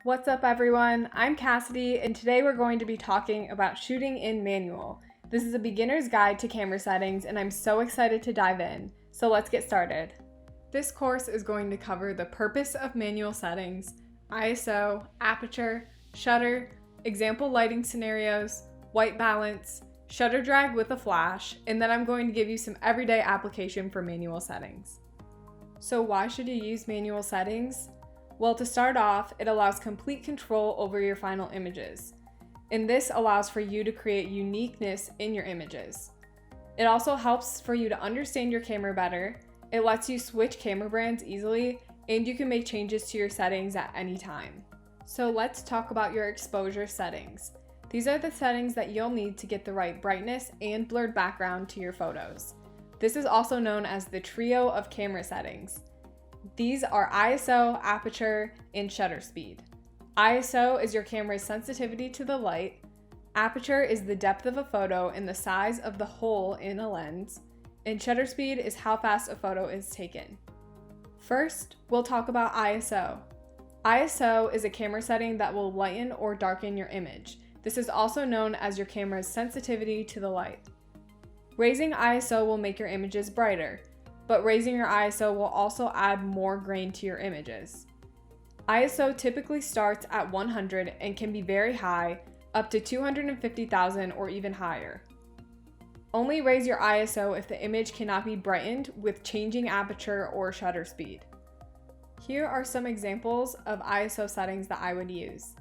What's up everyone? I'm Cassidy and today we're going to be talking about shooting in manual. This is a beginner's guide to camera settings and I'm so excited to dive in. So let's get started. This course is going to cover the purpose of manual settings, ISO, aperture, shutter, example lighting scenarios, white balance, shutter drag with a flash, and then I'm going to give you some everyday application for manual settings. So why should you use manual settings? Well, to start off, it allows complete control over your final images, and this allows for you to create uniqueness in your images. It also helps for you to understand your camera better, it lets you switch camera brands easily, and you can make changes to your settings at any time. So let's talk about your exposure settings. These are the settings that you'll need to get the right brightness and blurred background to your photos. This is also known as the trio of camera settings. These are ISO, aperture, and shutter speed. ISO is your camera's sensitivity to the light. Aperture is the depth of a photo and the size of the hole in a lens. And shutter speed is how fast a photo is taken. First, we'll talk about ISO. ISO is a camera setting that will lighten or darken your image. This is also known as your camera's sensitivity to the light. Raising ISO will make your images brighter, but raising your ISO will also add more grain to your images. ISO typically starts at 100 and can be very high, up to 250,000 or even higher. Only raise your ISO if the image cannot be brightened with changing aperture or shutter speed. Here are some examples of ISO settings that I would use.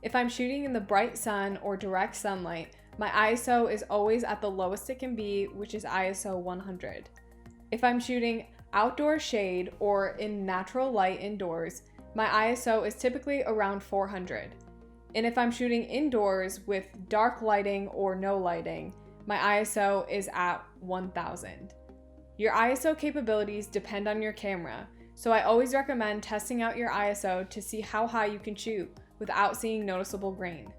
If I'm shooting in the bright sun or direct sunlight, my ISO is always at the lowest it can be, which is ISO 100. If I'm shooting outdoor shade or in natural light indoors, my ISO is typically around 400. And if I'm shooting indoors with dark lighting or no lighting, my ISO is at 1000. Your ISO capabilities depend on your camera, so I always recommend testing out your ISO to see how high you can shoot without seeing noticeable grain.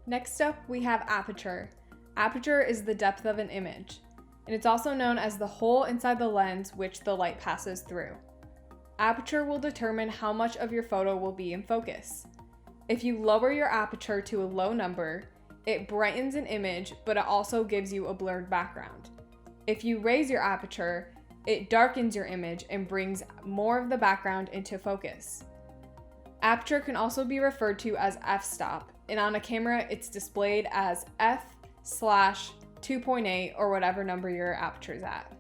Next up, we have aperture. Aperture is the depth of an image, and it's also known as the hole inside the lens which the light passes through. Aperture will determine how much of your photo will be in focus. If you lower your aperture to a low number, it brightens an image, but it also gives you a blurred background. If you raise your aperture, it darkens your image and brings more of the background into focus. Aperture can also be referred to as f-stop, and on a camera it's displayed as f/2.8 or whatever number your aperture is at.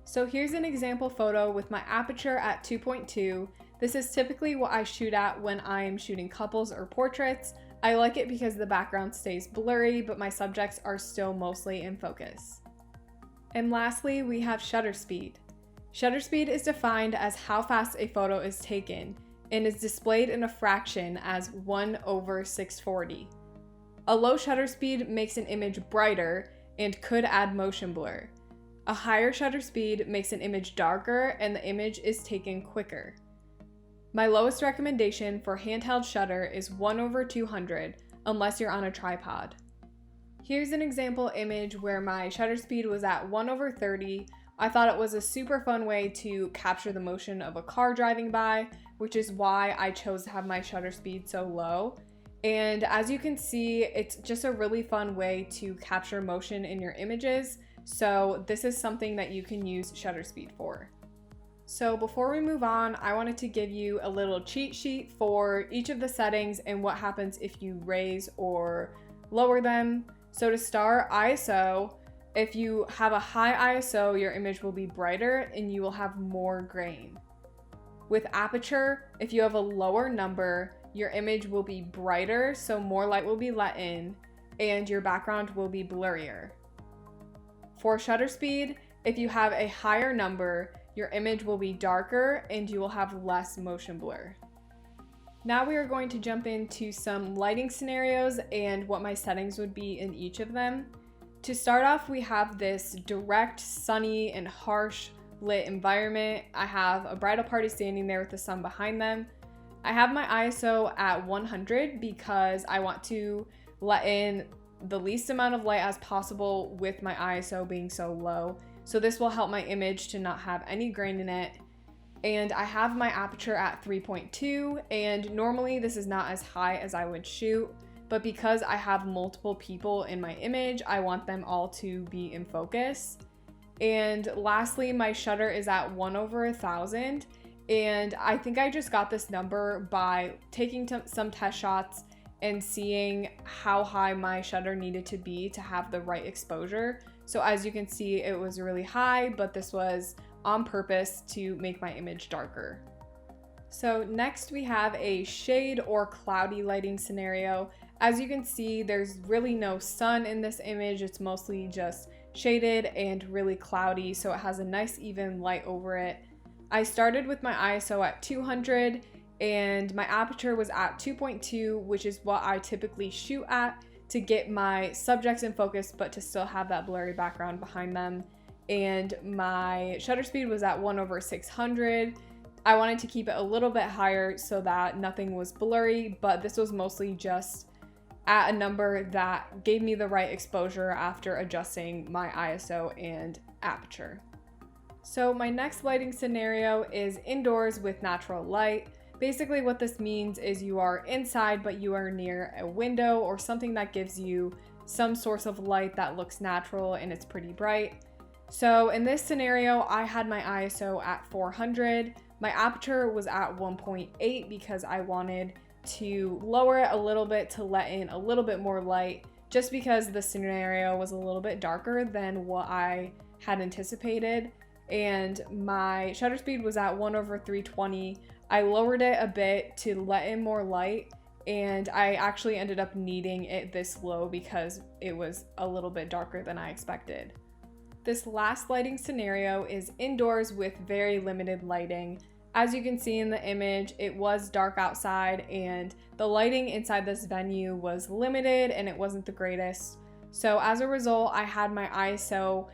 So here's an example photo with my aperture at 2.2. This is typically what I shoot at when I am shooting couples or portraits. I like it because the background stays blurry, but my subjects are still mostly in focus. And lastly, we have shutter speed. Shutter speed is defined as how fast a photo is taken and is displayed in a fraction as 1/640. A low shutter speed makes an image brighter and could add motion blur. A higher shutter speed makes an image darker and the image is taken quicker. My lowest recommendation for handheld shutter is 1/200 unless you're on a tripod. Here's an example image where my shutter speed was at 1/30. I thought it was a super fun way to capture the motion of a car driving by, which is why I chose to have my shutter speed so low. And as you can see, it's just a really fun way to capture motion in your images. So this is something that you can use shutter speed for. So before we move on, I wanted to give you a little cheat sheet for each of the settings and what happens if you raise or lower them. So to start, ISO, if you have a high ISO, your image will be brighter and you will have more grain. With aperture, if you have a lower number, your image will be brighter, so more light will be let in, and your background will be blurrier. For shutter speed, if you have a higher number, your image will be darker and you will have less motion blur. Now we are going to jump into some lighting scenarios and what my settings would be in each of them. To start off, we have this direct, sunny, and harsh lit environment. I have a bridal party standing there with the sun behind them. I have my ISO at 100 because I want to let in the least amount of light as possible with my ISO being so low. So this will help my image to not have any grain in it. and I have my aperture at 3.2, and normally this is not as high as I would shoot, but because I have multiple people in my image, I want them all to be in focus. And lastly, my shutter is at 1/1000, and I think I just got this number by taking some test shots and seeing how high my shutter needed to be to have the right exposure. So as you can see, it was really high, but this was on purpose to make my image darker. So next we have a shade or cloudy lighting scenario. As you can see, there's really no sun in this image. It's mostly just shaded and really cloudy, so it has a nice even light over it. I started with my ISO at 200 and my aperture was at 2.2, which is what I typically shoot at to get my subjects in focus but to still have that blurry background behind them. And my shutter speed was at 1/600. I wanted to keep it a little bit higher so that nothing was blurry, but this was mostly just at a number that gave me the right exposure after adjusting my ISO and aperture. So my next lighting scenario is indoors with natural light. Basically what this means is you are inside, but you are near a window or something that gives you some source of light that looks natural and it's pretty bright. So in this scenario, I had my ISO at 400. My aperture was at 1.8 because I wanted to lower it a little bit to let in a little bit more light, just because the scenario was a little bit darker than what I had anticipated. And my shutter speed was at 1/320. I lowered it a bit to let in more light, and I actually ended up needing it this low because it was a little bit darker than I expected. This last lighting scenario is indoors with very limited lighting. As you can see in the image, it was dark outside and the lighting inside this venue was limited and it wasn't the greatest. So as a result, I had my ISO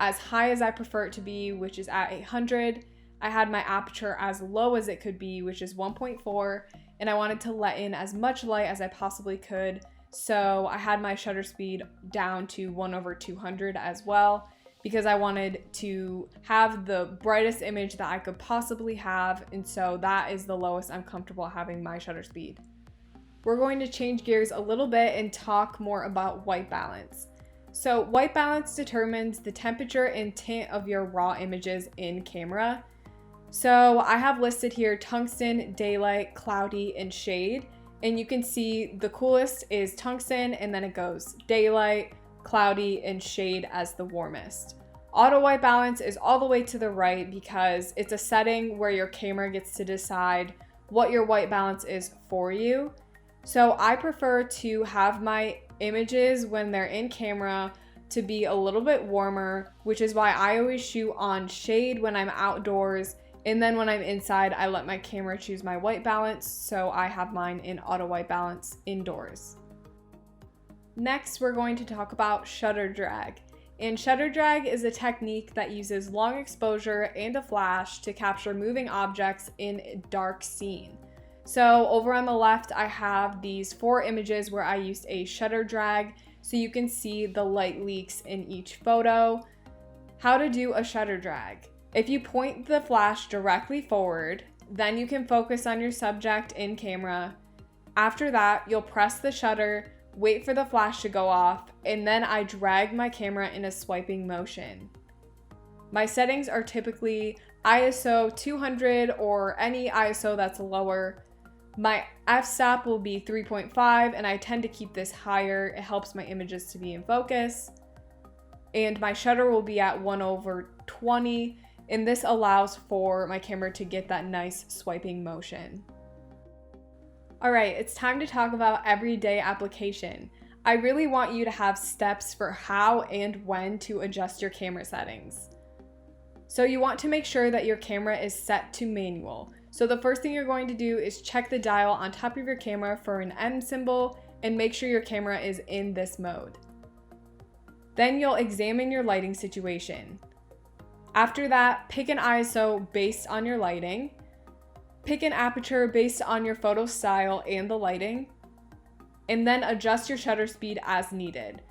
as high as I prefer it to be, which is at 800. I had my aperture as low as it could be, which is 1.4, and I wanted to let in as much light as I possibly could. So I had my shutter speed down to 1/200 as well, because I wanted to have the brightest image that I could possibly have, and so that is the lowest I'm comfortable having my shutter speed. We're going to change gears a little bit and talk more about white balance. So white balance determines the temperature and tint of your raw images in camera. So I have listed here tungsten, daylight, cloudy, and shade, and you can see the coolest is tungsten, and then it goes daylight, cloudy, and shade as the warmest. Auto white balance is all the way to the right because it's a setting where your camera gets to decide what your white balance is for you. So I prefer to have my images when they're in camera to be a little bit warmer, which is why I always shoot on shade when I'm outdoors, and then when I'm inside, I let my camera choose my white balance, so I have mine in auto white balance indoors. Next, we're going to talk about shutter drag. And shutter drag is a technique that uses long exposure and a flash to capture moving objects in a dark scene. So over on the left, I have these 4 images where I used a shutter drag, so you can see the light leaks in each photo. How to do a shutter drag. If you point the flash directly forward, then you can focus on your subject in camera. After that, you'll press the shutter, wait for the flash to go off, and then I drag my camera in a swiping motion. My settings are typically ISO 200 or any ISO that's lower. My f-stop will be 3.5, and I tend to keep this higher. It helps my images to be in focus. And my shutter will be at 1/20, and this allows for my camera to get that nice swiping motion. All right, it's time to talk about everyday application. I really want you to have steps for how and when to adjust your camera settings. So you want to make sure that your camera is set to manual. So the first thing you're going to do is check the dial on top of your camera for an M symbol and make sure your camera is in this mode. Then you'll examine your lighting situation. After that, pick an ISO based on your lighting. Pick an aperture based on your photo style and the lighting, and then adjust your shutter speed as needed.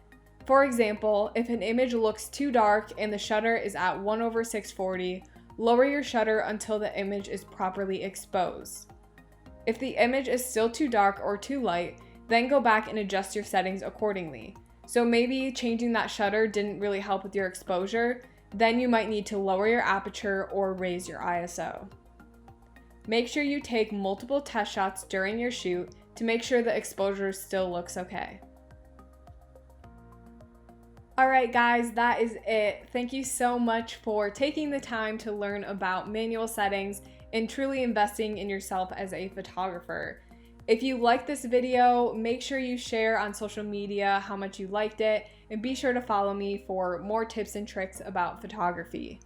For example, if an image looks too dark and the shutter is at 1/640, lower your shutter until the image is properly exposed. If the image is still too dark or too light, then go back and adjust your settings accordingly. So maybe changing that shutter didn't really help with your exposure, then you might need to lower your aperture or raise your ISO. Make sure you take multiple test shots during your shoot to make sure the exposure still looks okay. Alright guys, that is it. Thank you so much for taking the time to learn about manual settings and truly investing in yourself as a photographer. If you liked this video, make sure you share on social media how much you liked it, and be sure to follow me for more tips and tricks about photography.